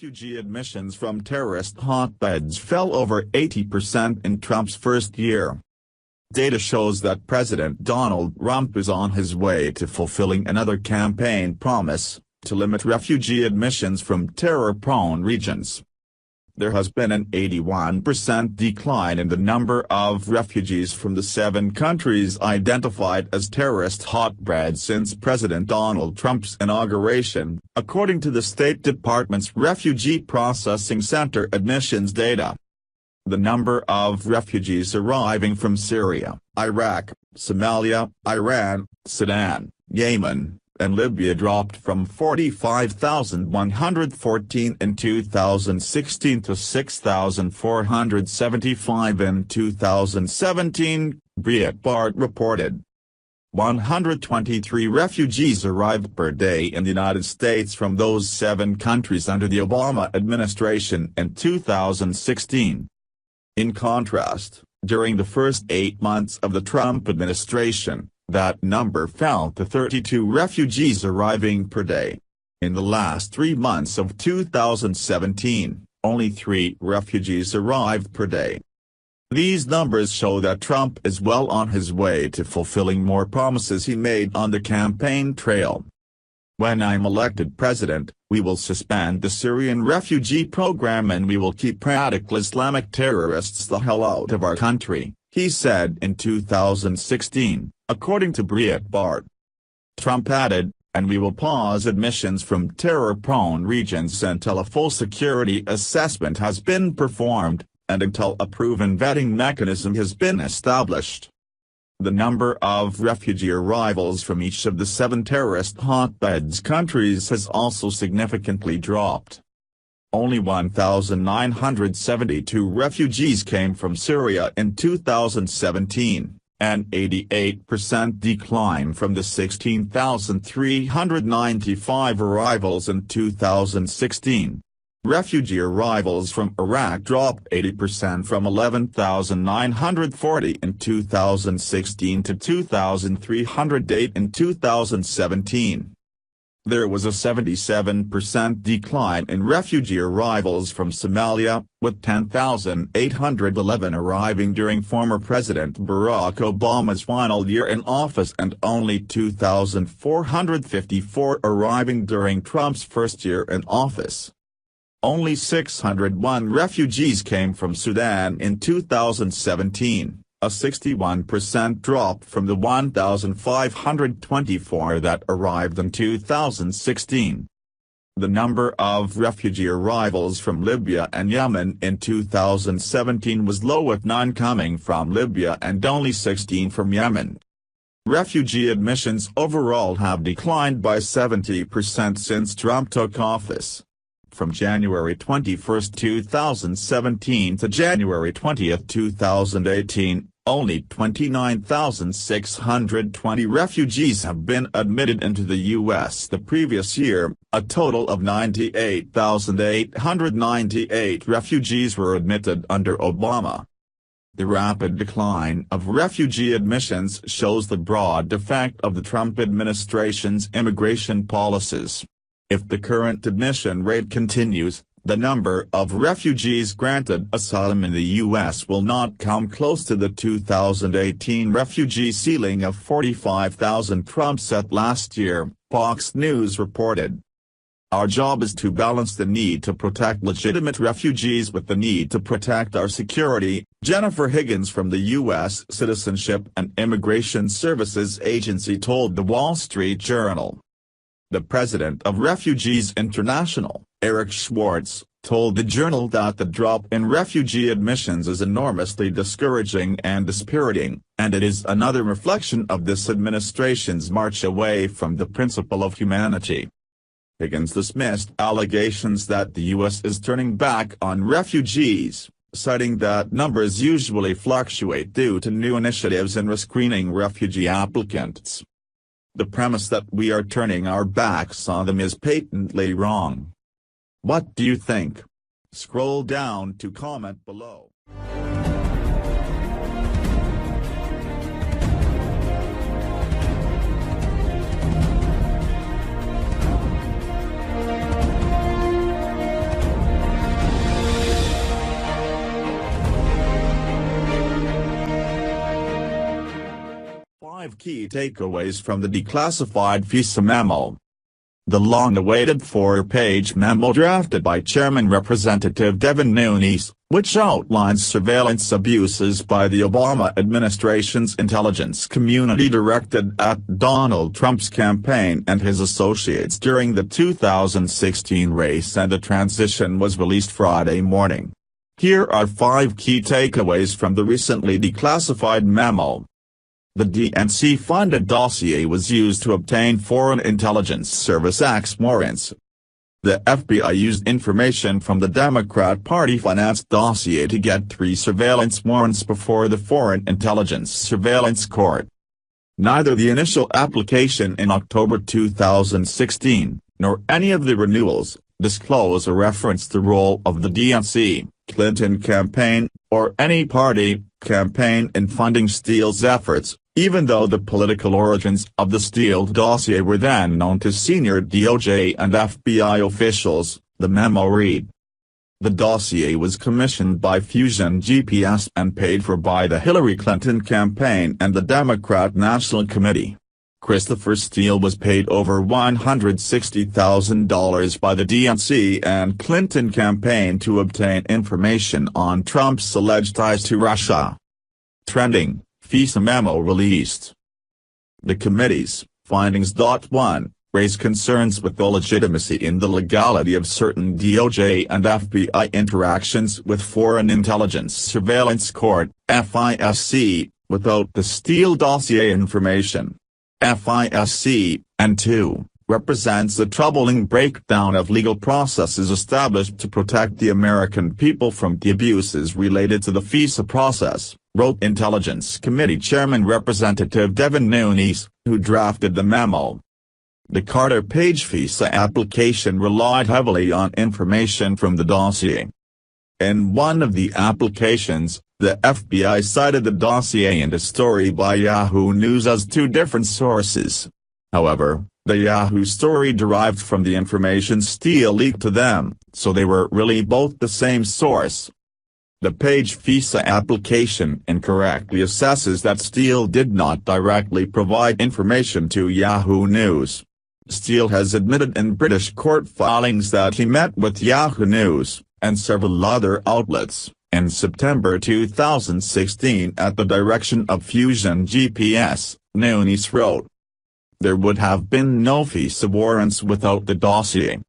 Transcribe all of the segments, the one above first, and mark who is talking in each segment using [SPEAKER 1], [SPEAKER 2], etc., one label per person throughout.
[SPEAKER 1] Refugee admissions from terrorist hotbeds fell over 80% in Trump's first year. Data shows that President Donald Trump is on his way to fulfilling another campaign promise, to limit refugee admissions from terror-prone regions. There has been an 81% decline in the number of refugees from the 7 countries identified as terrorist hotbeds since President Donald Trump's inauguration, according to the State Department's Refugee Processing Center admissions data. The number of refugees arriving from Syria, Iraq, Somalia, Iran, Sudan, Yemen, and Libya dropped from 45,114 in 2016 to 6,475 in 2017, Breitbart reported. 123 refugees arrived per day in the United States from those 7 countries under the Obama administration in 2016. In contrast, during the first 8 months of the Trump administration, that number fell to 32 refugees arriving per day. In the last 3 months of 2017, only 3 refugees arrived per day. These numbers show that Trump is well on his way to fulfilling more promises he made on the campaign trail. "When I'm elected president, we will suspend the Syrian refugee program and we will keep radical Islamic terrorists the hell out of our country," he said in 2016, according to Breitbart. Trump added, "And we will pause admissions from terror-prone regions until a full security assessment has been performed, and until a proven vetting mechanism has been established." The number of refugee arrivals from each of the 7 terrorist hotbeds countries has also significantly dropped. Only 1,972 refugees came from Syria in 2017, an 88% decline from the 16,395 arrivals in 2016. Refugee arrivals from Iraq dropped 80% from 11,940 in 2016 to 2,308 in 2017. There was a 77% decline in refugee arrivals from Somalia, with 10,811 arriving during former President Barack Obama's final year in office and only 2,454 arriving during Trump's first year in office. Only 601 refugees came from Sudan in 2017, a 61% drop from the 1,524 that arrived in 2016. The number of refugee arrivals from Libya and Yemen in 2017 was low, with 9 coming from Libya and only 16 from Yemen. Refugee admissions overall have declined by 70% since Trump took office. From January 21, 2017 to January 20, 2018, only 29,620 refugees have been admitted into the U.S. The previous year, a total of 98,898 refugees were admitted under Obama. The rapid decline of refugee admissions shows the broad effect of the Trump administration's immigration policies. If the current admission rate continues, the number of refugees granted asylum in the U.S. will not come close to the 2018 refugee ceiling of 45,000 Trump set last year, Fox News reported. "Our job is to balance the need to protect legitimate refugees with the need to protect our security," Jennifer Higgins from the U.S. Citizenship and Immigration Services Agency told The Wall Street Journal. The president of Refugees International, Eric Schwartz, told the Journal that the drop in refugee admissions is enormously discouraging and dispiriting, and it is another reflection of this administration's march away from the principle of humanity. Higgins dismissed allegations that the U.S. is turning back on refugees, citing that numbers usually fluctuate due to new initiatives in rescreening refugee applicants. "The premise that we are turning our backs on them is patently wrong. What do you think? Scroll down to comment below." key takeaways from the declassified FISA memo. The long-awaited 4-page memo drafted by Chairman Representative Devin Nunes, which outlines surveillance abuses by the Obama administration's intelligence community directed at Donald Trump's campaign and his associates during the 2016 race and the transition, was released Friday morning. Here are 5 key takeaways from the recently declassified memo. The DNC-funded dossier was used to obtain Foreign Intelligence Service Act warrants. The FBI used information from the Democrat Party-financed dossier to get 3 surveillance warrants before the Foreign Intelligence Surveillance Court. Neither the initial application in October 2016, nor any of the renewals, disclose or reference the role of the DNC, Clinton campaign, or any party campaign in funding Steele's efforts, even though the political origins of the Steele dossier were then known to senior DOJ and FBI officials, the memo read. The dossier was commissioned by Fusion GPS and paid for by the Hillary Clinton campaign and the Democrat National Committee. Christopher Steele was paid over $160,000 by the DNC and Clinton campaign to obtain information on Trump's alleged ties to Russia. Trending, FISA memo released. The committee's findings. 1. Raise concerns with the legitimacy and the legality of certain DOJ and FBI interactions with Foreign Intelligence Surveillance Court, FISC, without the Steele dossier information. FISC, and 2, represents a troubling breakdown of legal processes established to protect the American people from the abuses related to the FISA process, wrote Intelligence Committee Chairman Representative Devin Nunes, who drafted the memo. The Carter-Page FISA application relied heavily on information from the dossier. In one of the applications, the FBI cited the dossier and a story by Yahoo News as 2 different sources. However, the Yahoo story derived from the information Steele leaked to them, so they were really both the same source. The Page FISA application incorrectly assesses that Steele did not directly provide information to Yahoo News. Steele has admitted in British court filings that he met with Yahoo News, and several other outlets, in September 2016 at the direction of Fusion GPS, Nunes wrote. There would have been no FISA warrants without the dossier.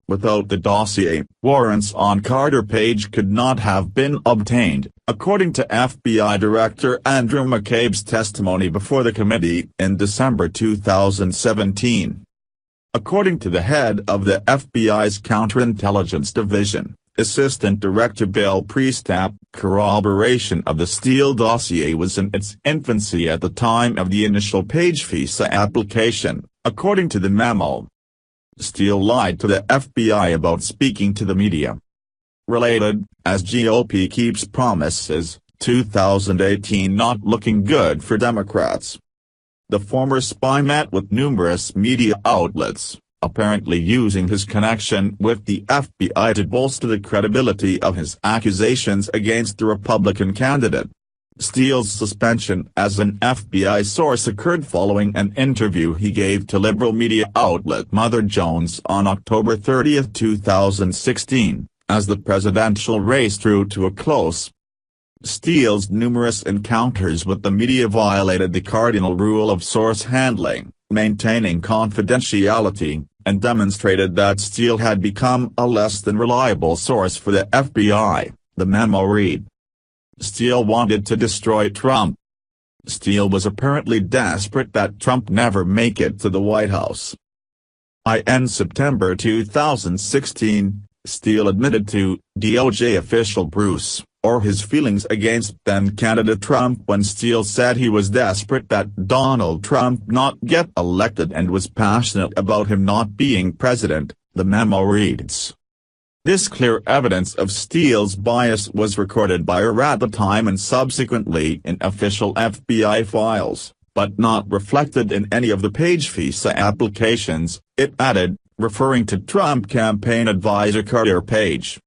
[SPEAKER 1] Without the dossier, warrants on Carter-Page could not have been obtained, according to FBI Director Andrew McCabe's testimony before the committee in December 2017. According to the head of the FBI's Counterintelligence Division, Assistant Director Bill Priestap, corroboration of the Steele dossier was in its infancy at the time of the initial Page FISA application, according to the memo. Steele lied to the FBI about speaking to the media. Related, as GOP keeps promises, 2018 not looking good for Democrats. The former spy met with numerous media outlets, apparently using his connection with the FBI to bolster the credibility of his accusations against the Republican candidate. Steele's suspension as an FBI source occurred following an interview he gave to liberal media outlet Mother Jones on October 30, 2016, as the presidential race drew to a close. Steele's numerous encounters with the media violated the cardinal rule of source handling, maintaining confidentiality, and demonstrated that Steele had become a less than reliable source for the FBI, the memo read. Steele wanted to destroy Trump. Steele was apparently desperate that Trump never make it to the White House. In September 2016, Steele admitted to DOJ official Bruce Ohr his feelings against then-candidate Trump when Steele said he was desperate that Donald Trump not get elected and was passionate about him not being president, the memo reads. This clear evidence of Steele's bias was recorded by Ohr at the time and subsequently in official FBI files, but not reflected in any of the Page FISA applications, it added, referring to Trump campaign advisor Carter-Page.